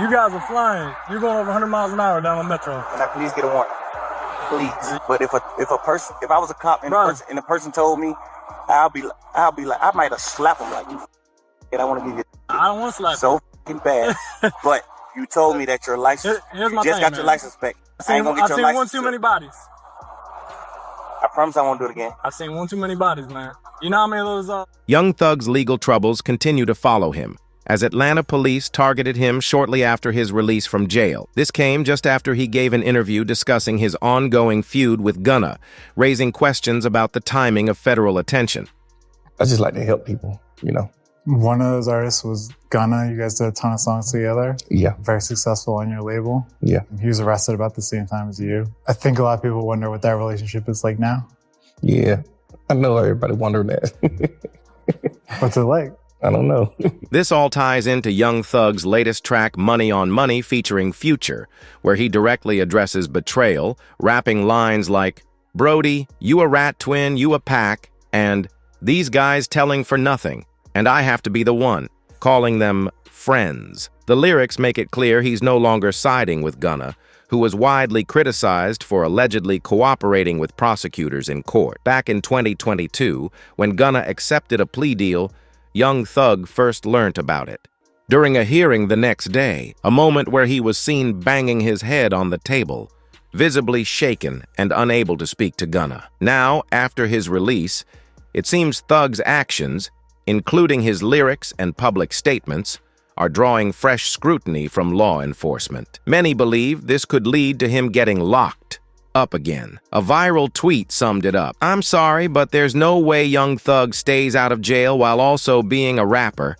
You guys are flying. You're going over 100 miles an hour down the metro. Can I please get a warrant? Please. But if I was a cop and the person told me, I'll be like, I might have slapped him like, and I want to give you. I don't want to slap so fucking bad. But you told me that your license, here's my just thing, got man. your license back. I ain't gonna get I've your seen license. one too many bodies. I promise I won't do it again. I've seen one too many bodies, man. You know how many of those Young Thug's legal troubles continue to follow him, as Atlanta police targeted him shortly after his release from jail. This came just after he gave an interview discussing his ongoing feud with Gunna, raising questions about the timing of federal attention. I just like to help people, you know. One of those artists was Gunna. You guys did a ton of songs together. Yeah. Very successful on your label. Yeah. He was arrested about the same time as you. I think a lot of people wonder what that relationship is like now. Yeah. I know everybody wondering that. What's it like? I don't know. This all ties into Young Thug's latest track, Money on Money, featuring Future, where he directly addresses betrayal, rapping lines like, "Brody, you a rat twin, you a pack," and "These guys telling for nothing, and I have to be the one," calling them friends. The lyrics make it clear he's no longer siding with Gunna, who was widely criticized for allegedly cooperating with prosecutors in court. Back in 2022, when Gunna accepted a plea deal, Young Thug first learnt about it. During a hearing the next day, a moment where he was seen banging his head on the table, visibly shaken and unable to speak to Gunna. Now, after his release, it seems Thug's actions, including his lyrics and public statements, are drawing fresh scrutiny from law enforcement. Many believe this could lead to him getting locked up again. A viral tweet summed it up. "I'm sorry, but there's no way Young Thug stays out of jail while also being a rapper.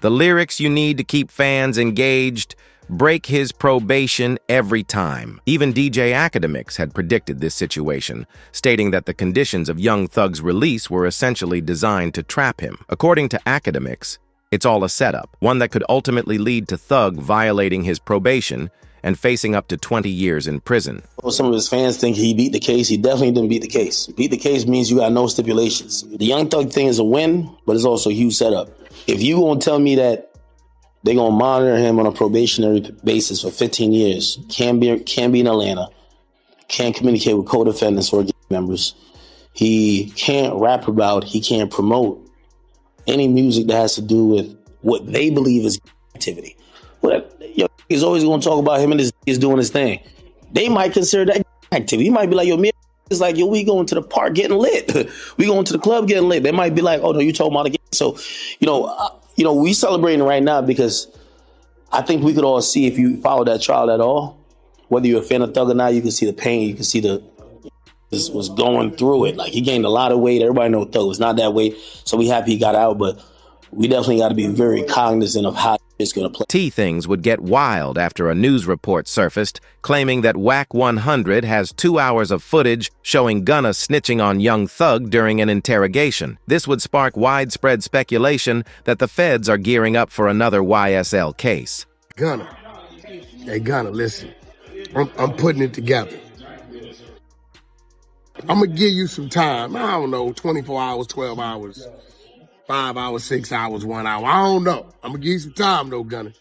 The lyrics you need to keep fans engaged break his probation every time." Even DJ Academics had predicted this situation, stating that the conditions of Young Thug's release were essentially designed to trap him. According to Academics, it's all a setup, one that could ultimately lead to Thug violating his probation and facing up to 20 years in prison. Well, some of his fans think he beat the case. He definitely didn't beat the case. Beat the case means you got no stipulations. The Young Thug thing is a win, but it's also a huge setup. If you gonna tell me that they're gonna monitor him on a probationary basis for 15 years, can't be in Atlanta, can't communicate with co-defendants or members, he can't rap about, he can't promote any music that has to do with what they believe is activity. He's always going to talk about him and is doing his thing. They might consider that activity. He might be like, yo, me is like, yo, we going to the park getting lit. We going to the club getting lit. They might be like, oh no, you talking about again. So, we celebrating right now because I think we could all see, if you follow that trial at all, whether you're a fan of Thug or not, you can see the pain. You can see was going through it. Like, he gained a lot of weight. Everybody knows Thug was not that weight. So we happy he got out, but we definitely got to be very cognizant of how it's going to play. Things would get wild after a news report surfaced claiming that WAC 100 has 2 hours of footage showing Gunna snitching on Young Thug during an interrogation. This would spark widespread speculation that the feds are gearing up for another YSL case. Gunna, hey Gunna, listen, I'm putting it together. I'm going to give you some time. I don't know, 24 hours, 12 hours. 5 hours, 6 hours, 1 hour. I don't know. I'm going to give you some time, though, Gunna,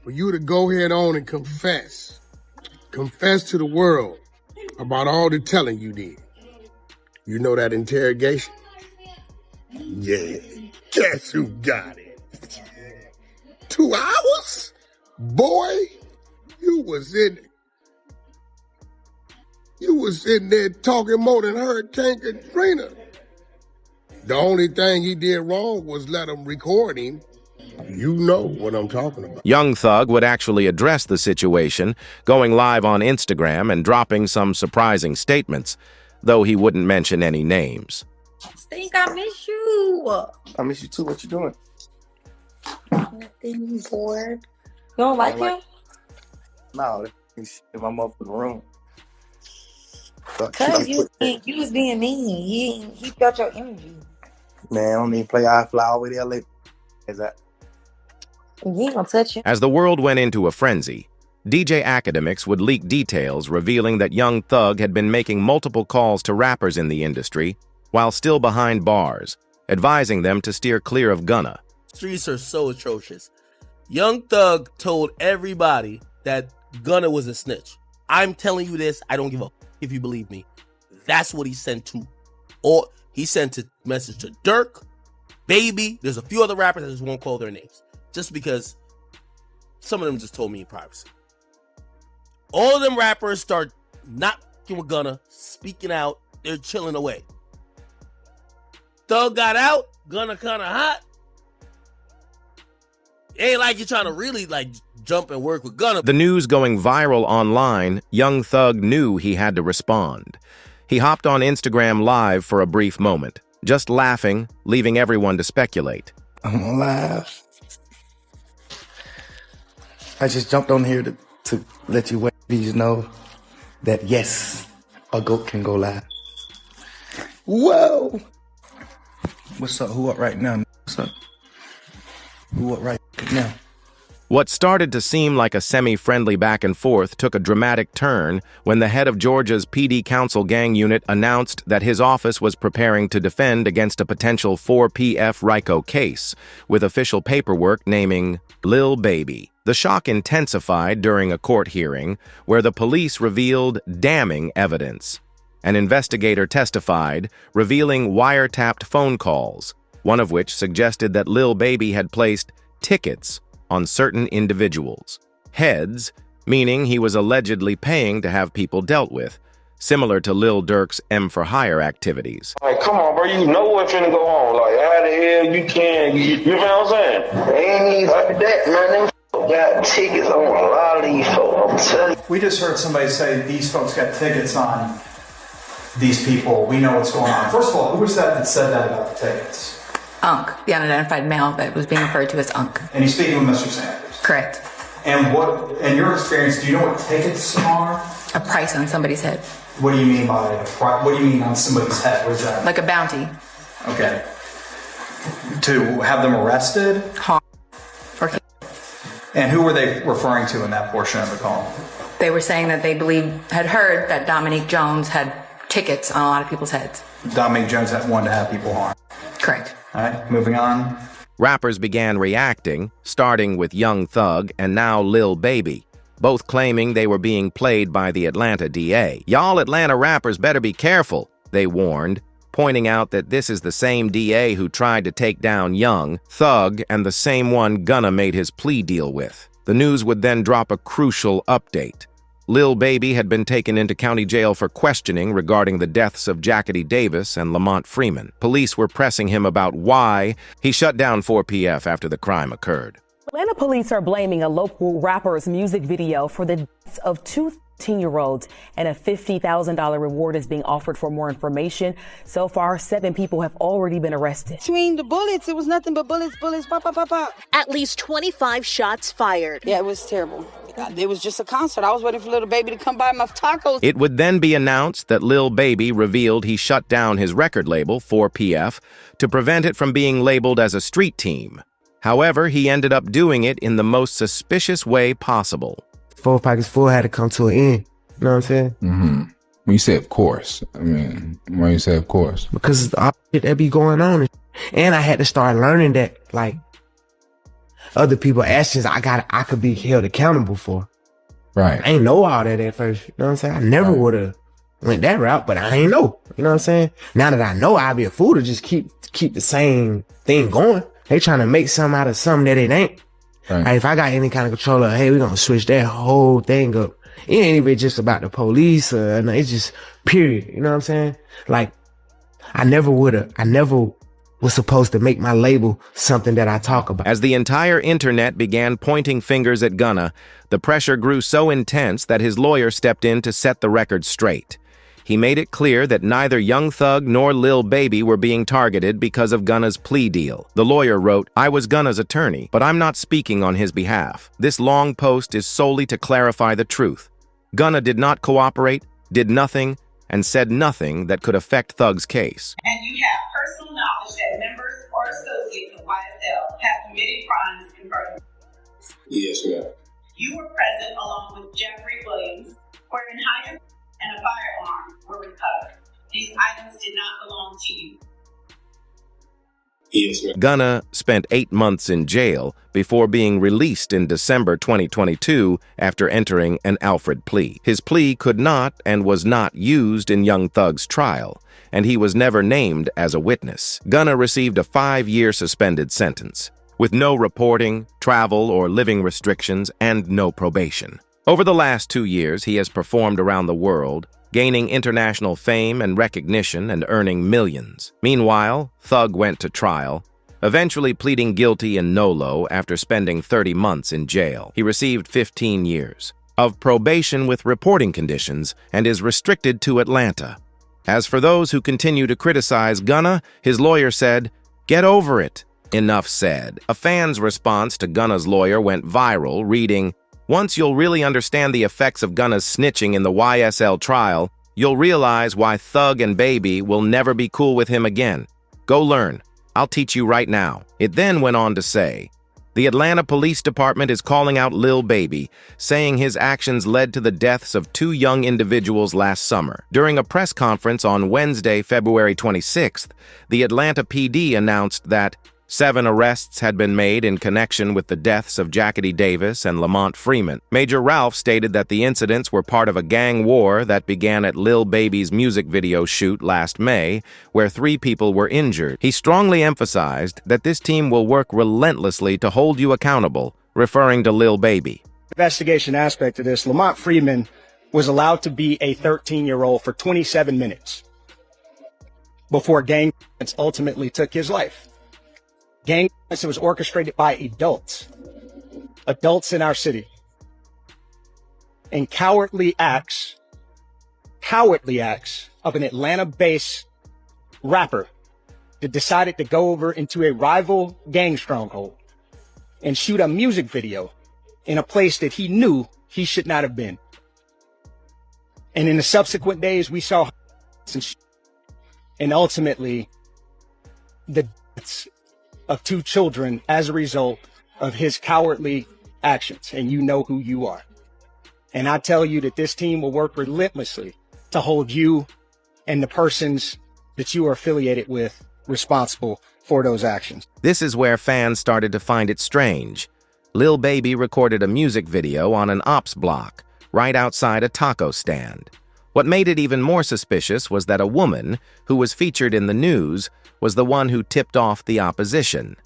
for you to go ahead on and confess. Confess to the world about all the telling you did. You know that interrogation? Yeah. Guess who got it? 2 hours? Boy, you was in there talking more than Hurricane Katrina. The only thing he did wrong was let him record him. You know what I'm talking about. Young Thug would actually address the situation, going live on Instagram and dropping some surprising statements, though he wouldn't mention any names. Stink, I miss you. I miss you too. What you doing? Nothing, bored. You don't like him? No, he's in my motherfucking room. Cause you was being mean. He felt your energy. Man, I don't even play. I fly all the way to LA. Is that? You ain't gonna touch him. As the world went into a frenzy, DJ Academics would leak details revealing that Young Thug had been making multiple calls to rappers in the industry while still behind bars, advising them to steer clear of Gunna. Streets are so atrocious. Young Thug told everybody that Gunna was a snitch. I'm telling you this. I don't give a if you believe me. That's what he sent to. Or he sent a message to Dirk, Baby. There's a few other rappers. I just won't call their names. Just because some of them just told me in privacy. All of them rappers start not fucking with Gunna, speaking out. They're chilling away. Thug got out. Gunna kind of hot. Ain't like you're trying to really like jump and work with Gunna. The news going viral online, Young Thug knew he had to respond. He hopped on Instagram Live for a brief moment, just laughing, leaving everyone to speculate. I'm on live. I just jumped on here to let you ladies know that yes, a goat can go live. Whoa! What's up? Who up right now? What's up? Who up right now? What started to seem like a semi-friendly back and forth took a dramatic turn when the head of Georgia's PD Council gang unit announced that his office was preparing to defend against a potential 4PF RICO case, with official paperwork naming Lil Baby. The shock intensified during a court hearing where the police revealed damning evidence. An investigator testified, revealing wiretapped phone calls, one of which suggested that Lil Baby had placed tickets on certain individuals. Heads, meaning he was allegedly paying to have people dealt with, similar to Lil Durk's M for Hire activities. Like, come on, bro, you know what's finna go on. Like, how the hell you can, you know what I'm saying? They ain't even like that, man. Them got tickets on a lot of these folks, I'm telling you. We just heard somebody say these folks got tickets on these people. We know what's going on. First of all, who was that said that about the tickets? Unc, the unidentified male that was being referred to as Unc. And he's speaking with Mr. Sanders. Correct. And what, in your experience, do you know what tickets are? A price on somebody's head. What do you mean by a price? What do you mean on somebody's head? What is that? Like a bounty. Okay. To have them arrested? Harm. And who were they referring to in that portion of the call? They were saying that they had heard that Dominique Jones had tickets on a lot of people's heads. Dominique Jones had wanted to have people harmed. Correct. All right, moving on. Rappers began reacting, starting with Young Thug and now Lil Baby, both claiming they were being played by the Atlanta DA. Y'all Atlanta rappers better be careful, they warned, pointing out that this is the same DA who tried to take down Young Thug and the same one Gunna made his plea deal with. The news would then drop a crucial update. Lil Baby had been taken into county jail for questioning regarding the deaths of Jackety Davis and Lamont Freeman. Police were pressing him about why he shut down 4PF after the crime occurred. Atlanta police are blaming a local rapper's music video for the deaths of two 10-year-olds, and a $50,000 reward is being offered for more information. So far, 7 people have already been arrested. Between the bullets, it was nothing but bullets, pop, pop, pop, pop. At least 25 shots fired. Yeah, it was terrible. It was just a concert. I was waiting for Lil Baby to come buy my tacos. It would then be announced that Lil Baby revealed he shut down his record label, 4PF, to prevent it from being labeled as a street team. However, he ended up doing it in the most suspicious way possible. 4 Pockets 4 had to come to an end. You know what I'm saying? Mm-hmm. When you say of course, I mean, why you say of course? Because the opposite that be going on. And I had to start learning that, like, other people's actions I could be held accountable for. Right. I ain't know all that at first. You know what I'm saying? I never would have went that route, but I ain't know. You know what I'm saying? Now that I know, I'd be a fool to just keep the same thing going. They trying to make something out of something that it ain't. Right. Like, if I got any kind of control of, hey, we're going to switch that whole thing up. It ain't even just about the police. It's just period. You know what I'm saying? Like, I never was supposed to make my label something that I talk about. As the entire internet began pointing fingers at Gunna, the pressure grew so intense that his lawyer stepped in to set the record straight. He made it clear that neither Young Thug nor Lil Baby were being targeted because of Gunna's plea deal. The lawyer wrote, "I was Gunna's attorney, but I'm not speaking on his behalf. This long post is solely to clarify the truth. Gunna did not cooperate, did nothing, and said nothing that could affect Thug's case." And you have personal knowledge that members or associates of YSL have committed crimes converting. Yes, ma'am. You were present along with Jeffrey Williams, wherein Hyde and a firearm were recovered. These items did not belong to you. Yes, sir. Gunna spent 8 months in jail before being released in December 2022 after entering an Alfred plea. His plea could not and was not used in Young Thug's trial, and he was never named as a witness. Gunna received a 5-year suspended sentence, with no reporting, travel, or living restrictions, and no probation. Over the last 2 years, he has performed around the world, gaining international fame and recognition and earning millions. Meanwhile, Thug went to trial, eventually pleading guilty in nolo after spending 30 months in jail. He received 15 years of probation with reporting conditions and is restricted to Atlanta. As for those who continue to criticize Gunna, his lawyer said, "Get over it." Enough said. A fan's response to Gunna's lawyer went viral, reading, "Once you'll really understand the effects of Gunna's snitching in the YSL trial, you'll realize why Thug and Baby will never be cool with him again. Go learn. I'll teach you right now." It then went on to say, "The Atlanta Police Department is calling out Lil Baby, saying his actions led to the deaths of 2 young individuals last summer." During a press conference on Wednesday, February 26th, the Atlanta PD announced that 7 arrests had been made in connection with the deaths of Jackety Davis and Lamont Freeman. Major Ralph stated that the incidents were part of a gang war that began at Lil Baby's music video shoot last May, where 3 people were injured. He strongly emphasized that this team will work relentlessly to hold you accountable, referring to Lil Baby. Investigation aspect of this, Lamont Freeman was allowed to be a 13-year-old for 27 minutes before gang violence ultimately took his life. Gang violence was orchestrated by adults in our city, and cowardly acts of an Atlanta-based rapper that decided to go over into a rival gang stronghold and shoot a music video in a place that he knew he should not have been. And in the subsequent days, we saw and ultimately the deaths of 2 children as a result of his cowardly actions. And you know who you are. And I tell you that this team will work relentlessly to hold you and the persons that you are affiliated with responsible for those actions. This is where fans started to find it strange. Lil Baby recorded a music video on an ops block, right outside a taco stand. What made it even more suspicious was that a woman, who was featured in the news, was the one who tipped off the opposition.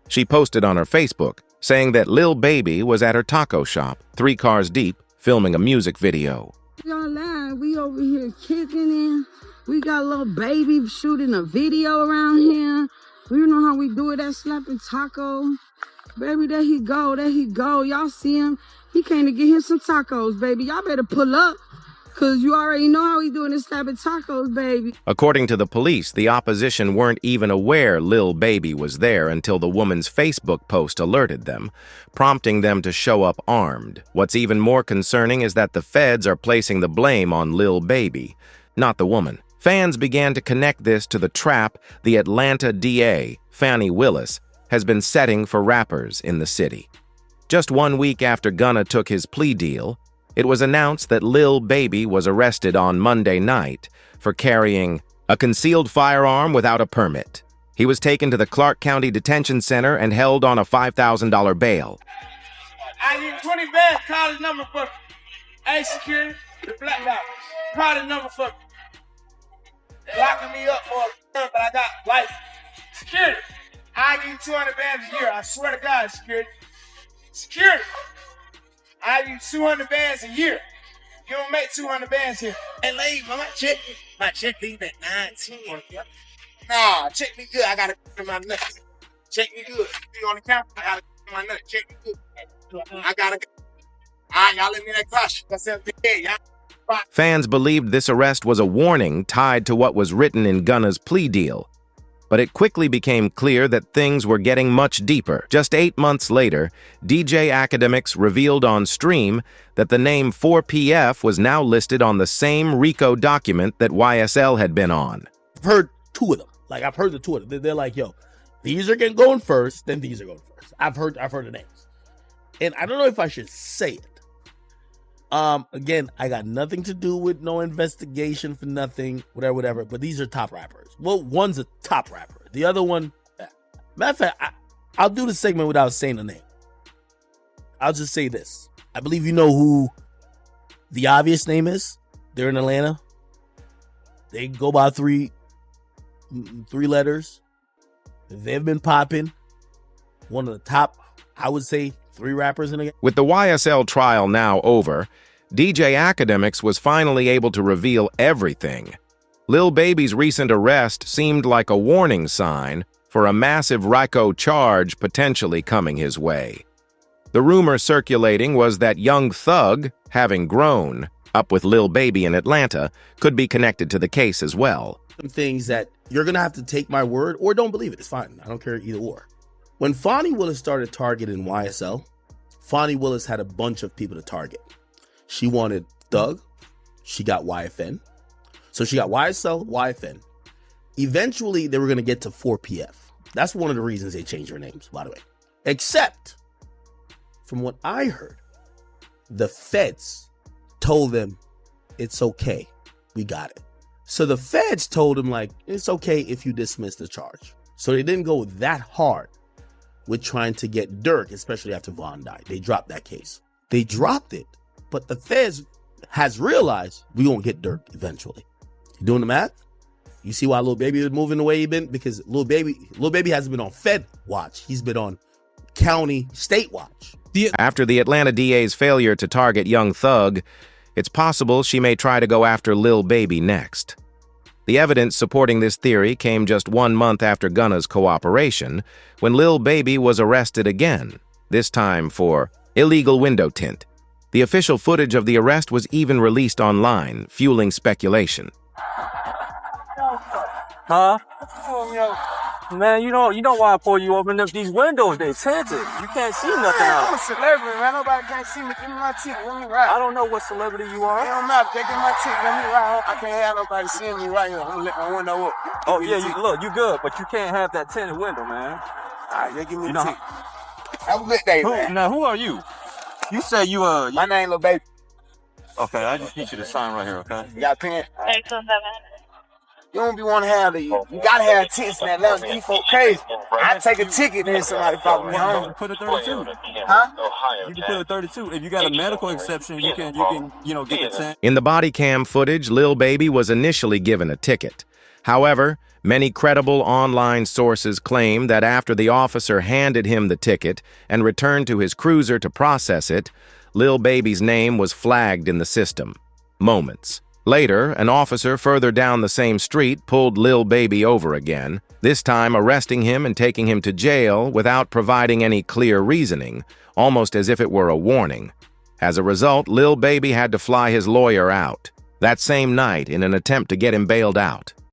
She posted on her Facebook, saying that Lil Baby was at her taco shop, 3 cars deep, filming a music video. Y'all lying. We over here kicking it. We got Lil Baby shooting a video around here. We know how we do it at Slapping Taco. Baby, there he go. There he go. Y'all see him? He came to get him some tacos, baby. Y'all better pull up, because you already know how he doing this Slapping Tacos, baby. According to the police, the opposition weren't even aware Lil Baby was there until the woman's Facebook post alerted them, prompting them to show up armed. What's even more concerning is that the feds are placing the blame on Lil Baby, not the woman. Fans began to connect this to the trap the Atlanta DA, Fani Willis, has been setting for rappers in the city. Just 1 week after Gunna took his plea deal, it was announced that Lil Baby was arrested on Monday night for carrying a concealed firearm without a permit. He was taken to the Clark County Detention Center and held on a $5,000 bail. I need 20 bands, call his number for me. Hey, security, the black belt. Call his number for me. They're locking me up for a but I got life. Security, I need 200 bands a year. I swear to God, security. Security, I need 200 bands a year. You don't make 200 bands here. And leave, my check leave at 9:10. Nah, check me good. I gotta in my nuts. Check me good. You on the camera? I gotta in my nuts. Check me good. I gotta go. All right, y'all let me in that caution. That's it. Y'all. Bye. Fans believed this arrest was a warning tied to what was written in Gunna's plea deal. But it quickly became clear that things were getting much deeper. Just 8 months later, DJ Academics revealed on stream that the name 4PF was now listed on the same RICO document that YSL had been on. I've heard 2 of them. I've heard the 2 of them. They're like, yo, these are going first, then these are going first. I've heard the names. And I don't know if I should say it. Again, I got nothing to do with no investigation for nothing, whatever. But these are top rappers. Well, one's a top rapper. The other one, Matter of fact, I'll do the segment without saying the name. I'll just say this. I believe you know who the obvious name is. They're in Atlanta. They go by three letters. They've been popping. One of the top, I would say, 3 rappers in the game. With the YSL trial now over, DJ Academics was finally able to reveal everything. Lil Baby's recent arrest seemed like a warning sign for a massive RICO charge potentially coming his way. The rumor circulating was that Young Thug, having grown up with Lil Baby in Atlanta, could be connected to the case as well. Some things that you're going to have to take my word or don't believe it. It's fine. I don't care either or. When Fonnie Willis started targeting YSL, Fonnie Willis had a bunch of people to target. She wanted Thug. She got YFN. So she got YSL, YFN. Eventually, they were going to get to 4PF. That's one of the reasons they changed their names, by the way. Except, from what I heard, the feds told them, it's okay. We got it. So the feds told him, like, it's okay if you dismiss the charge. So they didn't go that hard with trying to get Dirk, especially after Vaughn died. They dropped that case. They dropped it. But the feds has realized we gonna get Dirk eventually. You doing the math? You see why Lil Baby is moving the way he been? Because Lil Baby hasn't been on Fed watch. He's been on county state watch. After the Atlanta DA's failure to target Young Thug, it's possible she may try to go after Lil Baby next. The evidence supporting this theory came just 1 month after Gunna's cooperation, when Lil Baby was arrested again, this time for illegal window tint. The official footage of the arrest was even released online, fueling speculation. Huh? Man, you know why I pull you open up these windows? They tinted. You can't see nothing out. I'm a celebrity, man. Nobody can't see me. Give me my ticket. Let me ride. I don't know what celebrity you are. It don't matter. They give me my ticket. Let me ride. I can't have nobody seeing me right here. I'm gonna let my window up. Oh, yeah, you good, but you can't have that tinted window, man. All right, they give me the ticket. Have a good day, man. Now, who are you? You say you, My name Lil Baby. Okay, I just need you to sign right here, okay? You got a pen? 827. You don't be want to have you gotta have tickets in Atlanta. These folks crazy. I take a ticket and somebody follow me home. Put a 32. Huh? You can put a 32. If you got a medical exception, you can get the 10. In the body cam footage, Lil Baby was initially given a ticket. However, many credible online sources claim that after the officer handed him the ticket and returned to his cruiser to process it, Lil Baby's name was flagged in the system. Moments later, an officer further down the same street pulled Lil Baby over again, this time arresting him and taking him to jail without providing any clear reasoning, almost as if it were a warning. As a result, Lil Baby had to fly his lawyer out that same night in an attempt to get him bailed out.